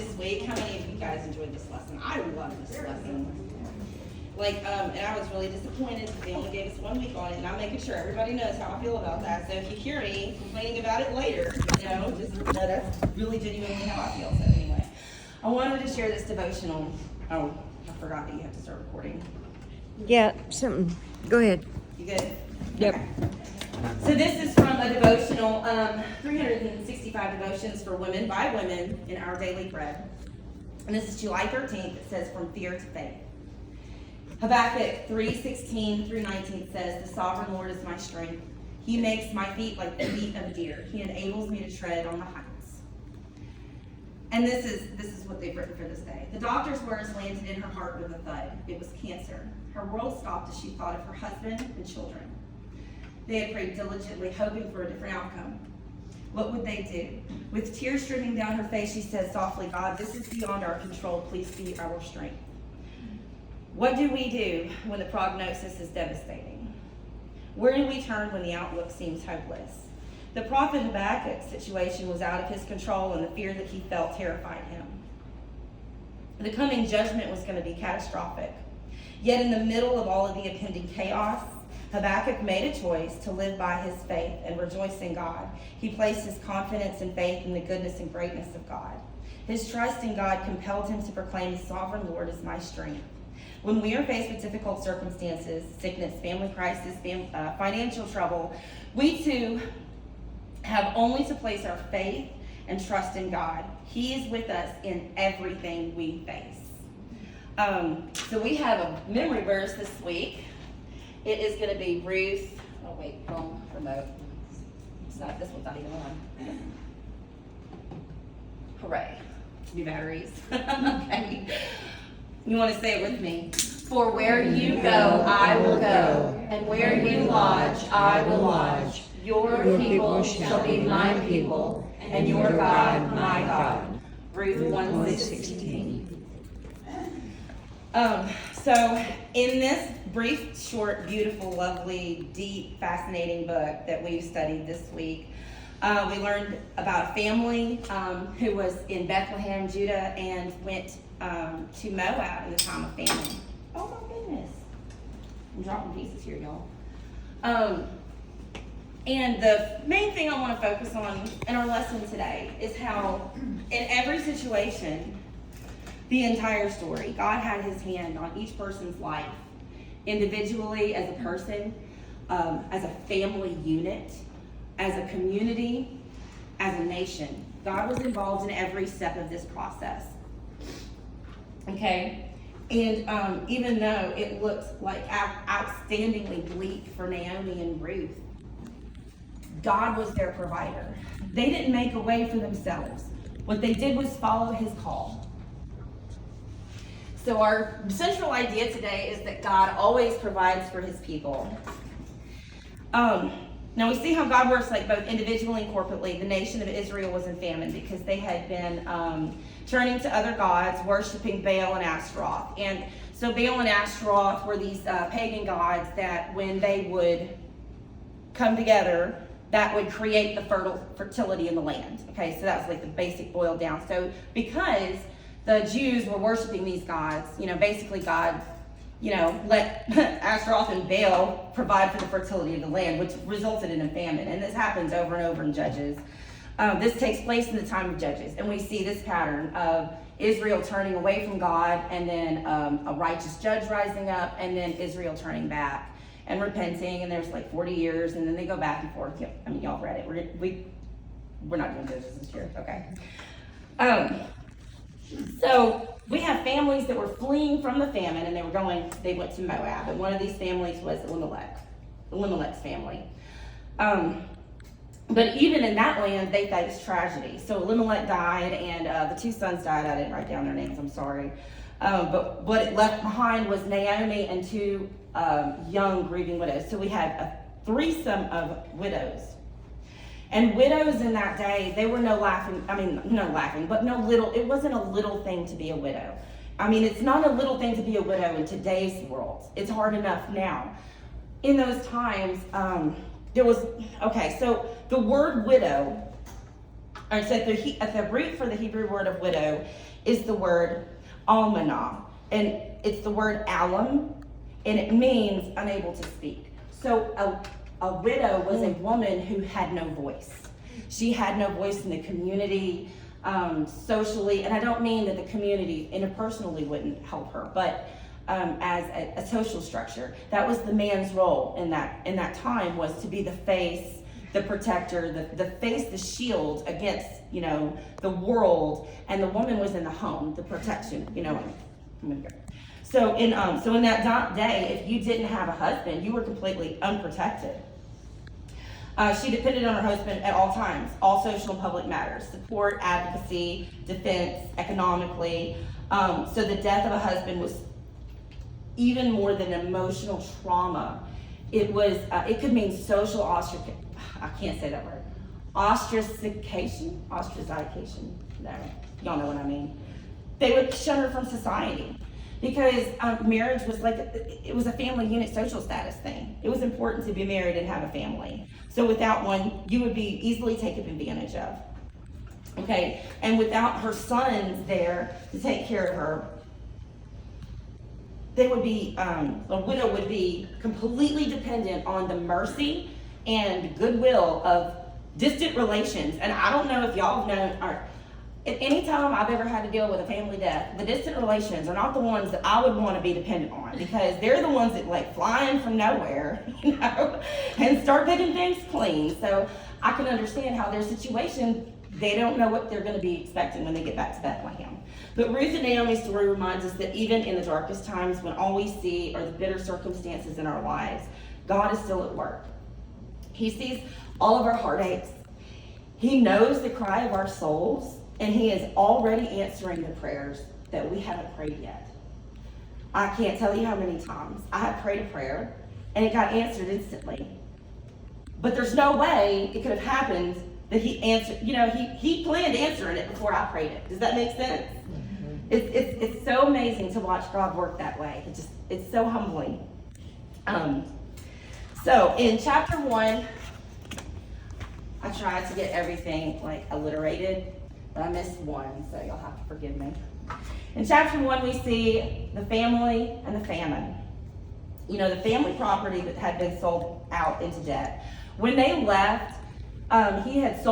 This week, how many of you guys enjoyed this lesson? I love this lesson. And I was really disappointed that they only gave us 1 week on it, and I'm making sure everybody knows how I feel about that. So if you hear me complaining about it later, just know that's really genuinely how I feel. So anyway, I wanted to share this devotional. Oh, I forgot that you have to start recording. Yeah, something. Go ahead. You good? Yep. Okay. So this is from a devotional, 365 devotions for women by women in Our Daily Bread. And this is July 13th. It says, From Fear to Faith. Habakkuk 3:16 through 19 says, The sovereign Lord is my strength. He makes my feet like the feet of deer. He enables me to tread on the heights. And this is what they've written for this day. The doctor's words landed in her heart with a thud. It was cancer. Her world stopped as she thought of her husband and children. They had prayed diligently, hoping for a different outcome. What would they do? With tears streaming down her face, she said softly, God, this is beyond our control. Please be our strength. What do we do when the prognosis is devastating? Where do we turn when the outlook seems hopeless? The prophet Habakkuk's situation was out of his control, and the fear that he felt terrified him. The coming judgment was going to be catastrophic. Yet in the middle of all of the impending chaos, Habakkuk made a choice to live by his faith and rejoice in God. He placed his confidence and faith in the goodness and greatness of God. His trust in God compelled him to proclaim, The sovereign Lord is my strength. When we are faced with difficult circumstances, sickness, family crisis, financial trouble, we too have only to place our faith and trust in God. He is with us in everything we face. So we have a memory verse this week. It is going to be Ruth. Oh wait, wrong remote. It's not. This one's not even on. Hooray! New batteries. Okay. You want to say it with me? For where you go, I will go, and where you lodge, I will lodge. Your people shall be my people, and your God, my God. Ruth 1:16. So in this brief, short, beautiful, lovely, deep, fascinating book that we've studied this week, we learned about a family who was in Bethlehem, Judah, and went to Moab in the time of famine. Oh my goodness. I'm dropping pieces here, y'all. And the main thing I want to focus on in our lesson today is how in every situation, the entire story, God had his hand on each person's life, individually, as a person, as a family unit, as a community, as a nation. God was involved in every step of this process. Okay? And even though it looked like outstandingly bleak for Naomi and Ruth, God was their provider. They didn't make a way for themselves. What they did was follow his call. So our central idea today is that God always provides for his people. Now we see how God works like both individually and corporately. The nation of Israel was in famine because they had been turning to other gods, worshiping Baal and Ashtaroth. And so Baal and Ashtaroth were these pagan gods that when they would come together, that would create the fertility in the land. Okay, so that was like the basic boiled down. So because the Jews were worshiping these gods, basically God, let Ashtaroth and Baal provide for the fertility of the land, which resulted in a famine. And this happens over and over in Judges. This takes place in the time of Judges. And we see this pattern of Israel turning away from God, and then a righteous judge rising up, and then Israel turning back and repenting. And there's like 40 years, and then they go back and forth. Yep. I mean, y'all read it. We're not doing Judges this year. Okay. So we have families that were fleeing from the famine, and they went to Moab, and one of these families was Elimelech's family. But even in that land, they faced tragedy. So Elimelech died, and the two sons died. I didn't write down their names, I'm sorry. But what it left behind was Naomi and two young grieving widows. So we had a threesome of widows. And widows in that day, they were it wasn't a little thing to be a widow. I mean, it's not a little thing to be a widow in today's world. It's hard enough now. In those times, so the word widow, or so the root for the Hebrew word of widow is the word almanah. And it's the word alam, and it means unable to speak. So a widow was a woman who had no voice. She had no voice in the community, socially, and I don't mean that the community interpersonally wouldn't help her, but as a social structure. That was the man's role in that time, was to be the face, the protector, the face, the shield against, the world, and the woman was in the home, the protection, I'm gonna go. So in that day, if you didn't have a husband, you were completely unprotected. She depended on her husband at all times, all social and public matters, support, advocacy, defense, economically. So the death of a husband was even more than emotional trauma. It could mean social I can't say that word. Ostracization? No, y'all know what I mean. They would shun her from society because marriage was it was a family unit social status thing. It was important to be married and have a family. So without one, you would be easily taken advantage of. Okay, and without her sons there to take care of her, they would be, a widow would be completely dependent on the mercy and goodwill of distant relations. And I don't know if y'all have known, or at any time I've ever had to deal with a family death, the distant relations are not the ones that I would want to be dependent on, because they're the ones that fly in from nowhere, and start making things clean. So I can understand how their situation, they don't know what they're going to be expecting when they get back to Bethlehem. But Ruth and Naomi's story reminds us that even in the darkest times, when all we see are the bitter circumstances in our lives, God is still at work. He sees all of our heartaches. He knows the cry of our souls, and he is already answering the prayers that we haven't prayed yet. I can't tell you how many times I have prayed a prayer and it got answered instantly. But there's no way it could have happened that he answered, he planned answering it before I prayed it. Does that make sense? It's so amazing to watch God work that way. It's so humbling. So in chapter 1, I tried to get everything alliterated, but I missed one, so you'll have to forgive me. In chapter 1, we see the family and the famine. The family property that had been sold out into debt. When they left, he had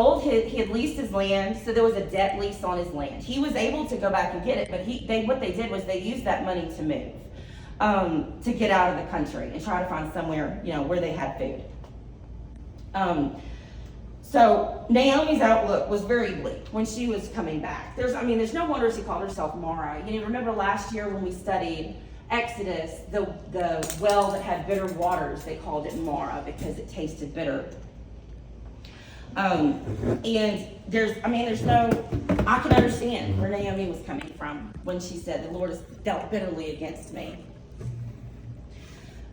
leased his land, so there was a debt lease on his land. He was able to go back and get it, but what they did was they used that money to move, to get out of the country and try to find somewhere, where they had food. So Naomi's outlook was very bleak when she was coming back. There's no wonder she called herself Mara. Remember last year when we studied Exodus, the well that had bitter waters, they called it Mara because it tasted bitter. And I can understand where Naomi was coming from when she said, the Lord has dealt bitterly against me.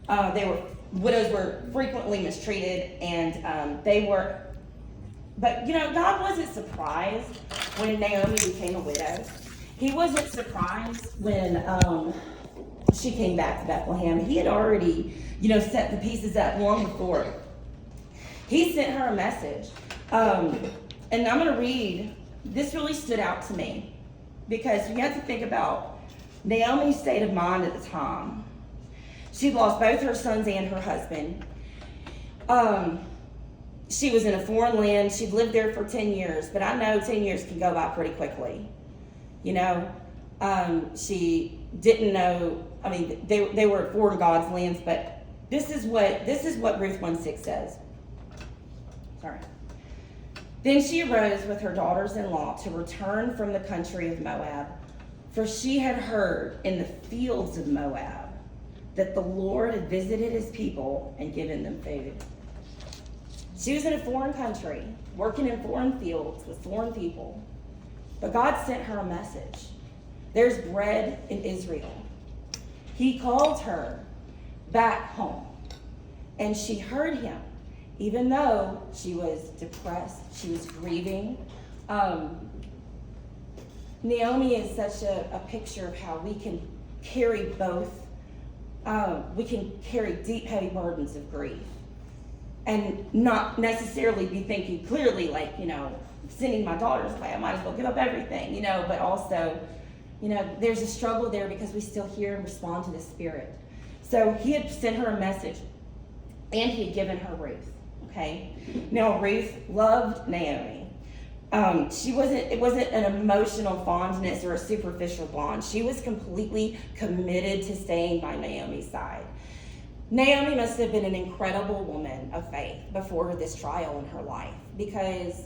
Widows were frequently mistreated, and but God wasn't surprised when Naomi became a widow. He wasn't surprised when she came back to Bethlehem. He had already, set the pieces up long before. He sent her a message. And I'm going to read, this really stood out to me, because you have to think about Naomi's state of mind at the time. She'd lost both her sons and her husband. She was in a foreign land. She'd lived there for 10 years, but I know 10 years can go by pretty quickly. She didn't know, they were foreign God's lands, but this is what Ruth 1:6 says. Sorry. Then she arose with her daughters-in-law to return from the country of Moab, for she had heard in the fields of Moab that the Lord had visited his people and given them food. She was in a foreign country, working in foreign fields with foreign people, but God sent her a message. There's bread in Israel. He called her back home, and she heard him. Even though she was depressed, she was grieving. Naomi is such a picture of how we can carry both. We can carry deep, heavy burdens of grief and not necessarily be thinking clearly, sending my daughters away. I might as well give up everything, but also You know, there's a struggle there because we still hear and respond to the Spirit. So he had sent her a message, and he had given her Ruth, okay? Now, Ruth loved Naomi. It wasn't an emotional fondness or a superficial bond. She was completely committed to staying by Naomi's side. Naomi must have been an incredible woman of faith before this trial in her life, because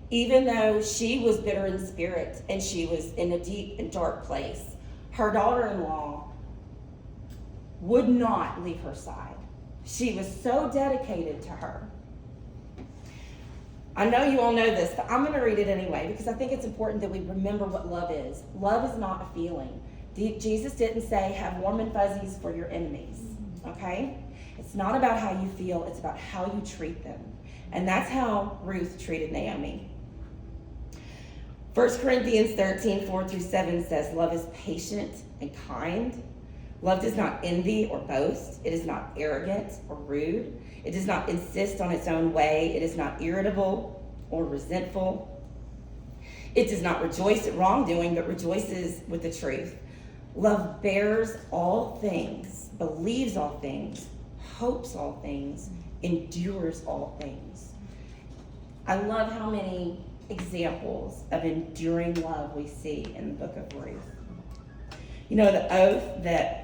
even though she was bitter in spirit and she was in a deep and dark place, her daughter-in-law would not leave her side. She was so dedicated to her. I know you all know this, but I'm going to read it anyway because I think it's important that we remember what love is. Love is not a feeling. Jesus didn't say have warm and fuzzies for your enemies, okay? It's not about how you feel, it's about how you treat them. And that's how Ruth treated Naomi. 1 Corinthians 13, 4-7 says, love is patient and kind. Love does not envy or boast. It is not arrogant or rude. It does not insist on its own way. It is not irritable or resentful. It does not rejoice at wrongdoing, but rejoices with the truth. Love bears all things, believes all things, hopes all things, endures all things. I love how many examples of enduring love we see in the book of Ruth. You know, the oath that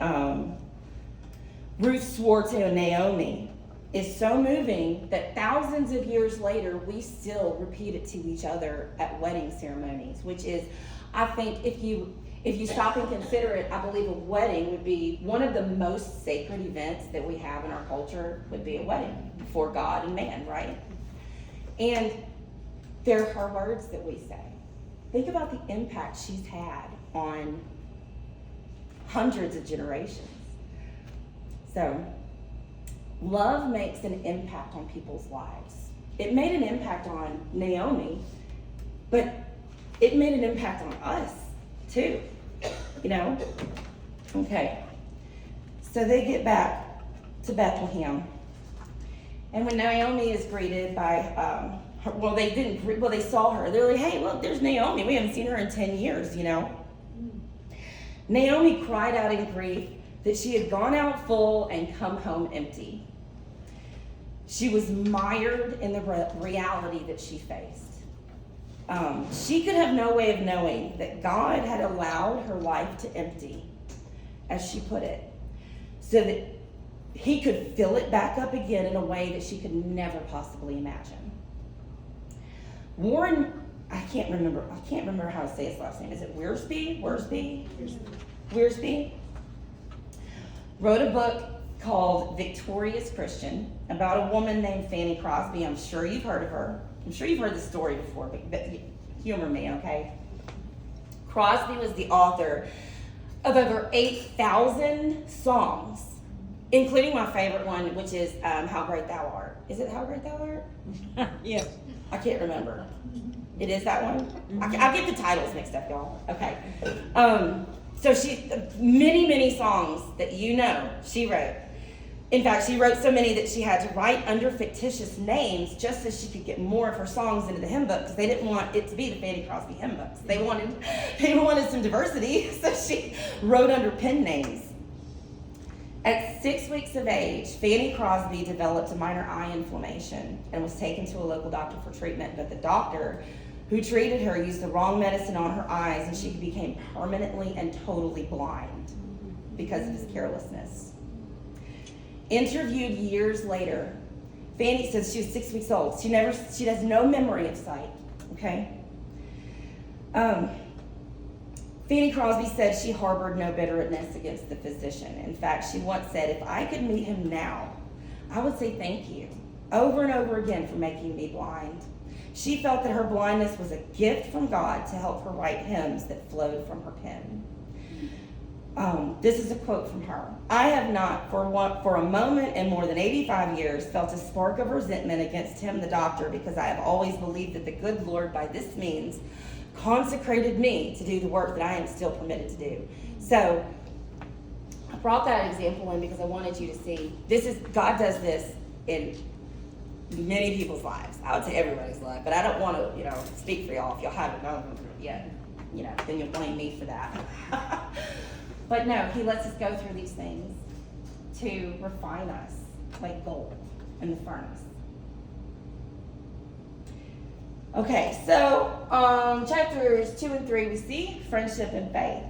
Ruth swore to Naomi is so moving that thousands of years later, we still repeat it to each other at wedding ceremonies, which is, I think, if you stop and consider it, I believe a wedding would be one of the most sacred events that we have in our culture, would be a wedding before God and man, right? And they're her words that we say. Think about the impact she's had on hundreds of generations. So, love makes an impact on people's lives. It made an impact on Naomi, but it made an impact on us too, you know? Okay, so they get back to Bethlehem. And when Naomi is greeted by, they saw her. They're like, hey, look, there's Naomi. We haven't seen her in 10 years, you know? Naomi cried out in grief that she had gone out full and come home empty. She was mired in the reality that she faced. She could have no way of knowing that God had allowed her life to empty, as she put it, so that he could fill it back up again in a way that she could never possibly imagine. Warren, I can't remember how to say his last name. Is it Wiersbe? Wiersbe wrote a book called Victorious Christian about a woman named Fanny Crosby. I'm sure you've heard of her. I'm sure you've heard the story before, but humor me, okay? Crosby was the author of over 8,000 songs, including my favorite one, which is How Great Thou Art. Is it How Great Thou Art? Yes. I can't remember. It is that one? Mm-hmm. I get the titles mixed up, y'all. Okay. So she, many songs that you know, she wrote. In fact, she wrote so many that she had to write under fictitious names just so she could get more of her songs into the hymn book, because they didn't want it to be the Fanny Crosby hymn books. They wanted some diversity, so she wrote under pen names. At 6 weeks of age, Fanny Crosby developed a minor eye inflammation and was taken to a local doctor for treatment, but the doctor who treated her used the wrong medicine on her eyes, and she became permanently and totally blind because of his carelessness. Interviewed years later, Fanny says she was 6 weeks old. She has no memory of sight, okay? Fanny Crosby said she harbored no bitterness against the physician. In fact, she once said, if I could meet him now, I would say thank you over and over again for making me blind. She felt that her blindness was a gift from God to help her write hymns that flowed from her pen. This is a quote from her. I have not, for a moment in more than 85 years, felt a spark of resentment against him, the doctor, because I have always believed that the good Lord, by this means, consecrated me to do the work that I am still permitted to do. So, I brought that example in because I wanted you to see, God does this in many people's lives. I would say everybody's life, but I don't want to, speak for y'all if y'all haven't known yet. then you'll blame me for that. But no, he lets us go through these things to refine us like gold in the furnace. Okay, so chapters 2 and 3, we see friendship and faith.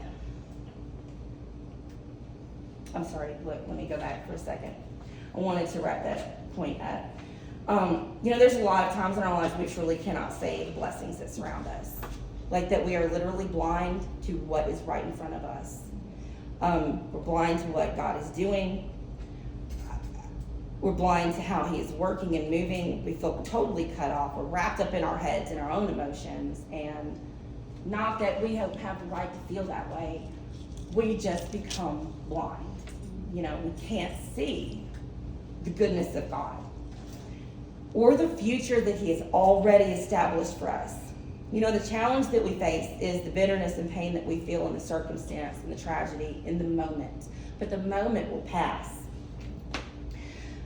I'm sorry, let me go back for a second. I wanted to wrap that point up. There's a lot of times in our lives we truly cannot see the blessings that surround us. Like that we are literally blind to what is right in front of us. We're blind to what God is doing. We're blind to how he is working and moving. We feel totally cut off. We're wrapped up in our heads and our own emotions. And not that we have the right to feel that way. We just become blind. We can't see the goodness of God or the future that he has already established for us. The challenge that we face is the bitterness and pain that we feel in the circumstance and the tragedy in the moment. But the moment will pass.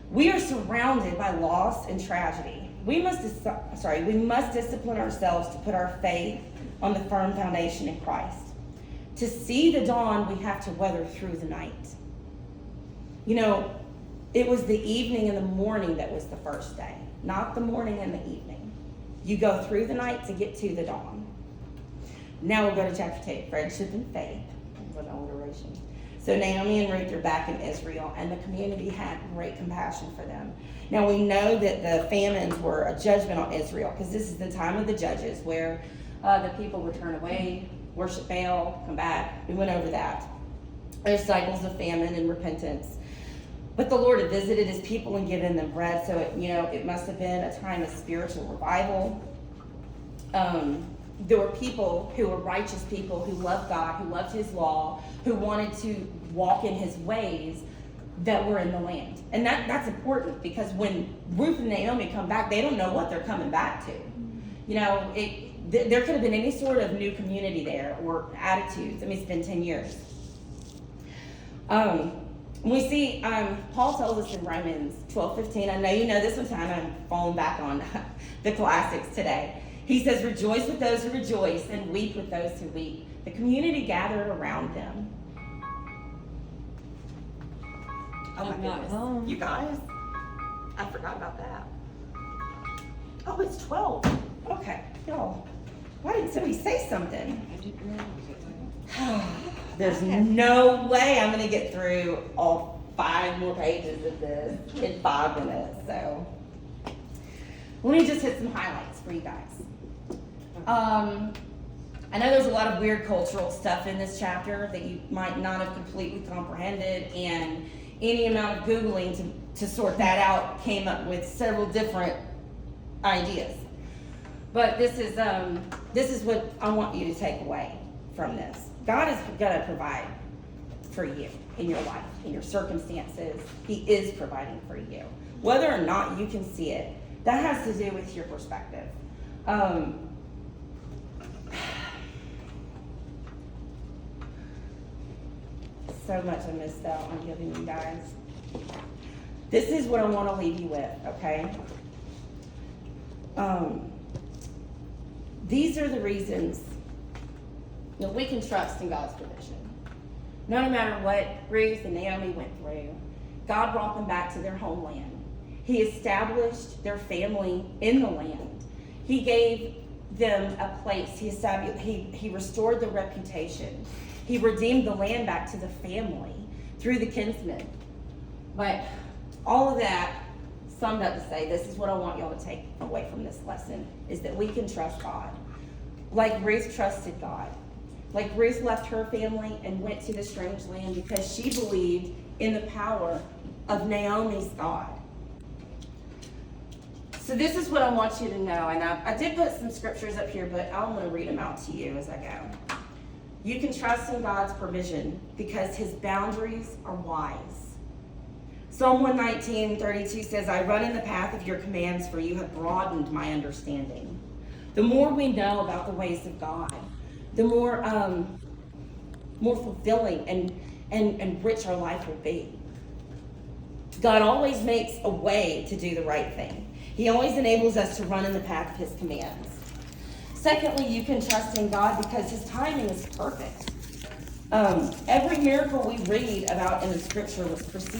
We are surrounded by loss and tragedy. We must discipline ourselves to put our faith on the firm foundation in Christ. To see the dawn, we have to weather through the night. It was the evening and the morning that was the first day, not the morning and the evening. You go through the night to get to the dawn. Now we'll go to chapter 2, friendship and faith. An alliteration. So Naomi and Ruth are back in Israel, and the community had great compassion for them. Now we know that the famines were a judgment on Israel, because this is the time of the judges where the people would turn away, worship Baal, come back. We went over that. There's cycles of famine and repentance. But the Lord had visited his people and given them bread, so it must have been a time of spiritual revival. There were people who were righteous people who loved God, who loved his law, who wanted to walk in his ways that were in the land. And that's important, because when Ruth and Naomi come back, they don't know what they're coming back to. There could have been any sort of new community there or attitudes. It's been 10 years. We see, Paul tells us in Romans 12:15, I know you know this one time, I'm falling back on the classics today. He says, rejoice with those who rejoice and weep with those who weep. The community gathered around them. Oh my goodness. Home. You guys, I forgot about that. Oh, it's 12. Okay, y'all. Why didn't somebody say something? I didn't realize it. There's no way I'm going to get through all 5 more pages of this in 5 minutes. So let me just hit some highlights for you guys. I know there's a lot of weird cultural stuff in this chapter that you might not have completely comprehended, and any amount of Googling to sort that out came up with several different ideas. But this is what I want you to take away from this. God is going to provide for you in your life, in your circumstances. He is providing for you. Whether or not you can see it, that has to do with your perspective. So much I missed out on giving you guys. This is what I want to leave you with, okay? These are the reasons that we can trust in God's provision. No matter what Ruth and Naomi went through, God brought them back to their homeland. He established their family in the land. He gave them a place. He restored their reputation. He redeemed the land back to the family through the kinsmen. But all of that summed up to say, this is what I want y'all to take away from this lesson, is that we can trust God. Like Ruth trusted God. Like Ruth left her family and went to the strange land because she believed in the power of Naomi's God. So this is what I want you to know. And I did put some scriptures up here, but I'm going to read them out to you as I go. You can trust in God's provision because his boundaries are wise. Psalm 119:32 says, I run in the path of your commands, for you have broadened my understanding. The more we know about the ways of God, the more fulfilling and rich our life will be. God always makes a way to do the right thing. He always enables us to run in the path of his commands. Secondly, you can trust in God because his timing is perfect. Every miracle we read about in the scripture was preceded